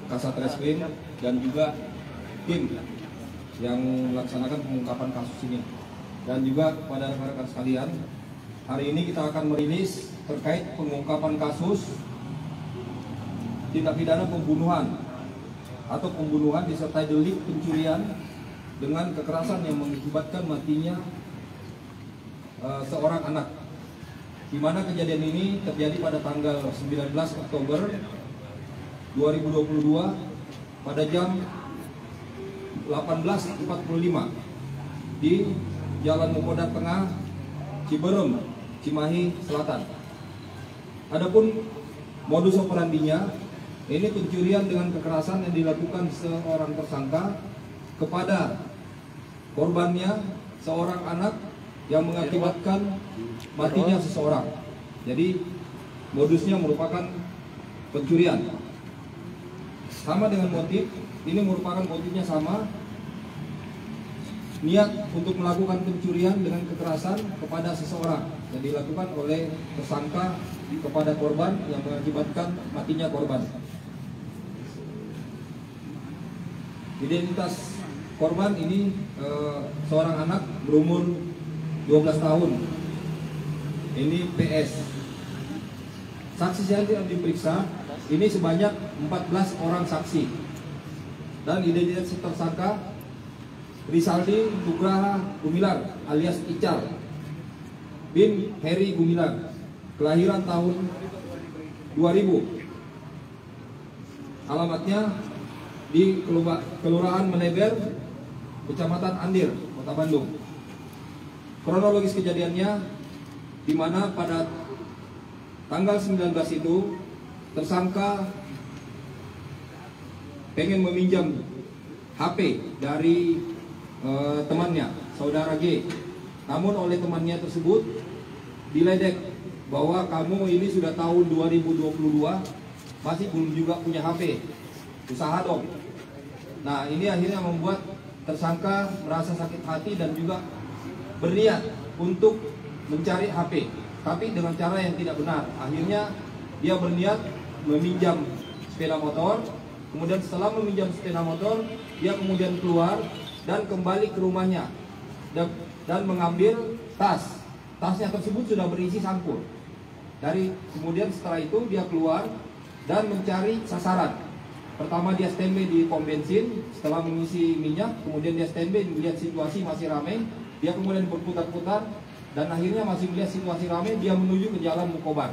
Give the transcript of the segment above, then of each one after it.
Kasatreskrim dan juga tim yang melaksanakan pengungkapan kasus ini. Dan juga kepada rekan-rekan sekalian, hari ini kita akan merilis terkait pengungkapan kasus tindak pidana pembunuhan atau pembunuhan disertai delik pencurian dengan kekerasan yang mengakibatkan matinya seorang anak, di mana kejadian ini terjadi pada tanggal 19 Oktober 2022 pada jam 18.45 di Jalan Mukoda Tengah, Ciberem, Cimahi Selatan. Adapun modus operandinya, ini pencurian dengan kekerasan yang dilakukan seorang tersangka kepada korbannya, seorang anak, yang mengakibatkan matinya seseorang. Jadi modusnya merupakan pencurian. Sama dengan motif, ini merupakan motifnya sama. Niat untuk melakukan pencurian dengan kekerasan kepada seseorang yang dilakukan oleh tersangka kepada korban yang mengakibatkan matinya korban. Identitas korban ini seorang anak berumur 12 tahun. Ini PS. Saksi yang diperiksa ini sebanyak 14 orang saksi. Dan identitas tersangka Rizaldi Nugraha Gumilar alias Ical bin Heri Gumilar, kelahiran tahun 2000. Alamatnya di Kelurahan Meneber, Kecamatan Andir, Kota Bandung. Kronologis kejadiannya, di mana pada tanggal 19 itu tersangka pengen meminjam HP dari temannya, saudara G. Namun oleh temannya tersebut diledek bahwa kamu ini sudah tahun 2022 masih belum juga punya HP, usaha dong. Nah, ini akhirnya membuat tersangka merasa sakit hati dan juga berniat untuk mencari HP, tapi dengan cara yang tidak benar. Akhirnya dia berniat meminjam sepeda motor. Kemudian setelah meminjam sepeda motor, dia kemudian keluar dan kembali ke rumahnya dan mengambil tas. Tasnya tersebut sudah berisi sampul. Kemudian setelah itu dia keluar dan mencari sasaran. Pertama dia standby di pom bensin, setelah mengisi minyak, kemudian dia standby melihat situasi masih ramai, dia kemudian berputar-putar dan akhirnya masih melihat situasi ramai, dia menuju ke Jalan Mukobar.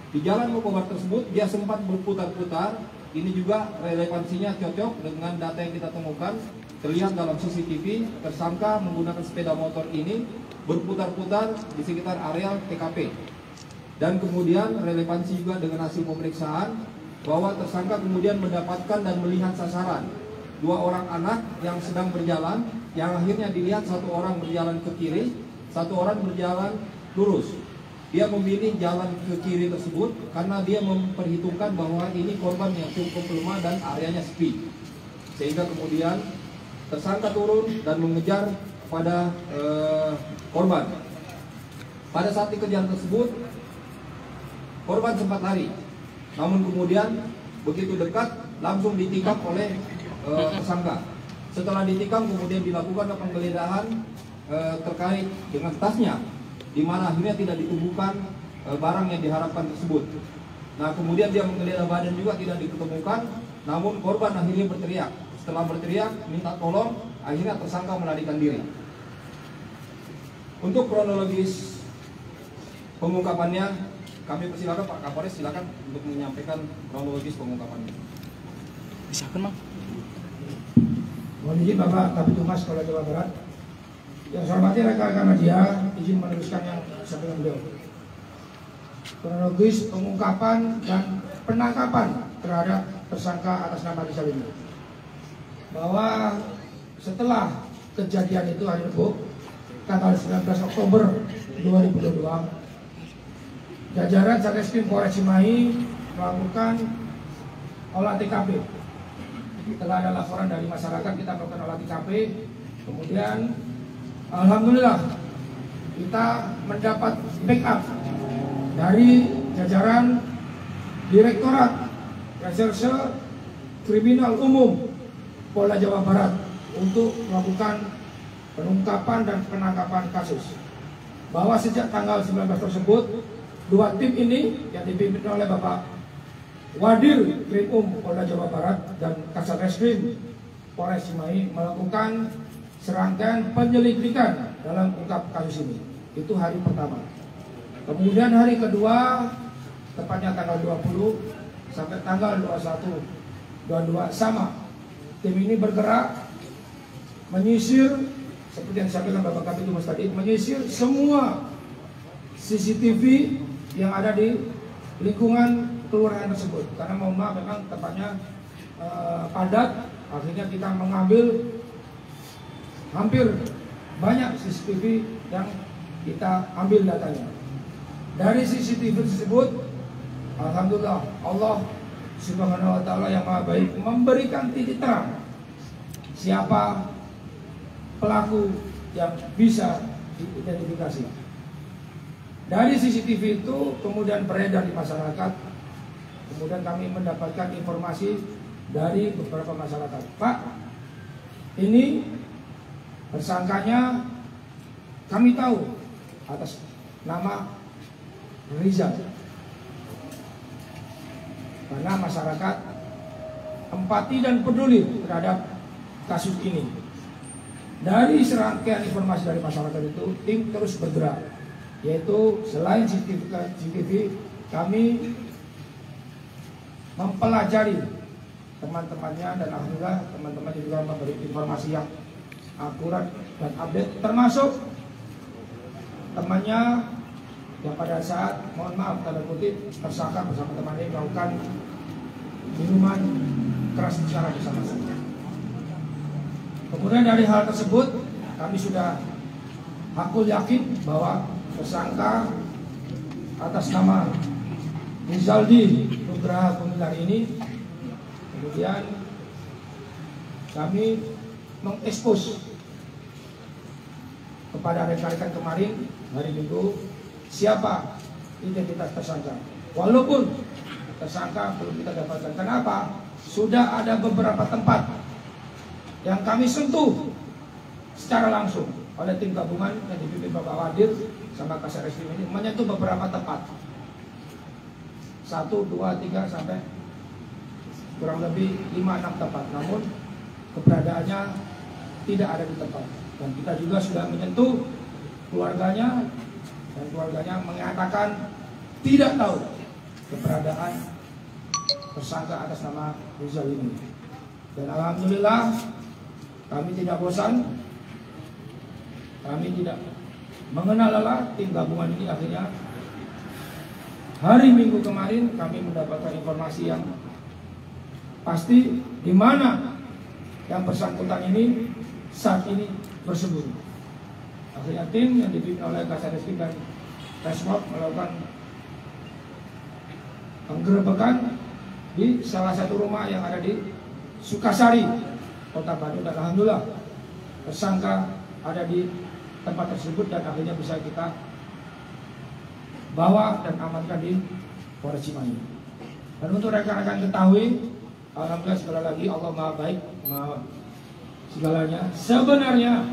Di Jalan Mukobar tersebut dia sempat berputar-putar. Ini juga relevansinya cocok dengan data yang kita temukan. Terlihat dalam CCTV, tersangka menggunakan sepeda motor ini berputar-putar di sekitar areal TKP. Dan kemudian relevansi juga dengan hasil pemeriksaan bahwa tersangka kemudian mendapatkan dan melihat sasaran 2 orang anak yang sedang berjalan, yang akhirnya dilihat 1 orang berjalan ke kiri, 1 orang berjalan lurus. Dia memilih jalan ke kiri tersebut karena dia memperhitungkan bahwa ini korban yang cukup lemah dan areanya sepi. Sehingga kemudian tersangka turun dan mengejar pada korban. Pada saat dikejar tersebut, korban sempat lari. Namun kemudian begitu dekat langsung ditikam oleh tersangka. Setelah ditikam kemudian dilakukan penggeledahan terkait dengan tasnya, di mana akhirnya tidak ditemukan barang yang diharapkan tersebut. Nah, kemudian dia menggeledah badan juga tidak ditemukan, namun korban akhirnya berteriak. Setelah berteriak minta tolong, akhirnya tersangka melarikan diri. Untuk kronologis pengungkapannya, kami persilakan Pak Kapolres, silakan untuk menyampaikan kronologis pengungkapannya. Silakan, Bang. Mohon izin Bapak Kabid Humas Polda Jawa Barat. Yang saya hormati rekan-rekan media, izin meneruskan yang sampaikan beliau. Kronologis pengungkapan dan penangkapan terhadap tersangka atas nama Rizal ini. Bahwa setelah kejadian itu hari Rabu, tanggal 19 Oktober 2022, jajaran Satreskrim Polres Cimahi melakukan olah TKP. Setelah ada laporan dari masyarakat, kita melakukan olah TKP. Kemudian alhamdulillah kita mendapat backup dari jajaran Direktorat Reserse Kriminal Umum Polda Jawa Barat untuk melakukan pengungkapan dan penangkapan kasus. Bahwa sejak tanggal 19 tersebut, dua tim ini yang dipimpin oleh Bapak Wadir Krimum Polda Jawa Barat dan Kasat Reskrim Polres Cimahi melakukan serangkaian penyelidikan dalam ungkap kasus ini. Itu hari pertama. Kemudian hari kedua, tepatnya tanggal 20 sampai tanggal 21, 22 sama. Tim ini bergerak menyisir seperti yang disampaikan Bapak Kabid Humas tadi, menyisir semua CCTV yang ada di lingkungan kelurahan tersebut. Karena mohon maaf memang tempatnya padat, akhirnya kita mengambil hampir banyak CCTV yang kita ambil datanya. Dari CCTV tersebut, alhamdulillah Allah Subhanahu wa Ta'ala yang Maha Baik memberikan titik terang siapa pelaku yang bisa diidentifikasi. Dari CCTV itu kemudian beredar di masyarakat. Kemudian kami mendapatkan informasi dari beberapa masyarakat. Pak, ini tersangkanya kami tahu atas nama Rizal. Karena masyarakat empati dan peduli terhadap kasus ini. Dari serangkaian informasi dari masyarakat itu, tim terus bergerak. Yaitu selain CCTV, kami mempelajari teman-temannya dan alhamdulillah teman-teman juga memberi informasi yang akurat dan update, termasuk temannya yang pada saat, mohon maaf tanda kutip, tersangka bersama temannya melakukan minuman keras secara bersama-sama. Kemudian dari hal tersebut kami sudah hakul yakin bahwa tersangka atas nama Rizaldi Nugraha Gumilar ini, kemudian kami mengekspos kepada rekan-rekan kemarin hari Minggu siapa identitas tersangka. Walaupun tersangka belum kita dapatkan. Kenapa? Sudah ada beberapa tempat yang kami sentuh secara langsung oleh tim gabungan yang dipimpin Bapak Wadir sama Kasat Reskrim ini, menyentuh beberapa tempat. 1, 2, 3 sampai kurang lebih 5-6 tempat. Namun keberadaannya tidak ada di tempat. Dan kita juga sudah menyentuh keluarganya, dan keluarganya mengatakan tidak tahu keberadaan tersangka atas nama Rizal ini. Dan alhamdulillah kami tidak bosan, kami tidak mengenal lelah. Tim gabungan ini akhirnya hari Minggu kemarin kami mendapatkan informasi yang pasti di mana yang bersangkutan ini saat ini bersembunyi. Akhirnya tim yang dipimpin oleh Kasat Reskrim dan Resmob melakukan penggerebekan di salah satu rumah yang ada di Sukasari, Kota Bandung, dan alhamdulillah tersangka ada di tempat tersebut dan akhirnya bisa kita bawa dan amankan di Polres Cimahi. Dan untuk rekan-rekan ketahui, alhamdulillah sekali lagi Allah Maha Baik, Maha segalanya. Sebenarnya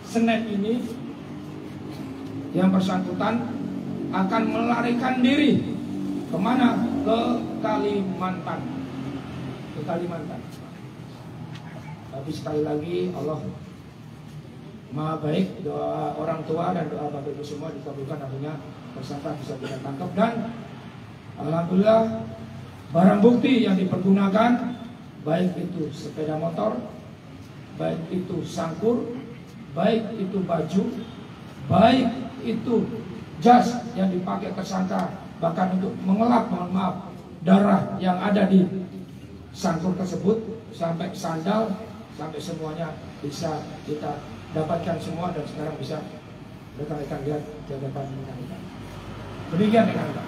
Senin ini yang bersangkutan akan melarikan diri kemana? Ke Kalimantan. Tapi sekali lagi Allah Maha Baik, doa orang tua dan doa Bapak Ibu semua dikabulkan, akhirnya tersangka bisa kita tangkap. Dan alhamdulillah barang bukti yang dipergunakan, baik itu sepeda motor, baik itu sangkur, baik itu baju, baik itu jas yang dipakai tersangka, bahkan untuk mengelap, mohon maaf, darah yang ada di sangkur tersebut, sampai sandal, sampai semuanya bisa kita dapatkan semua, dan sekarang bisa rekan-rekan lihat di hadapan kita. Demikian rekan-rekan.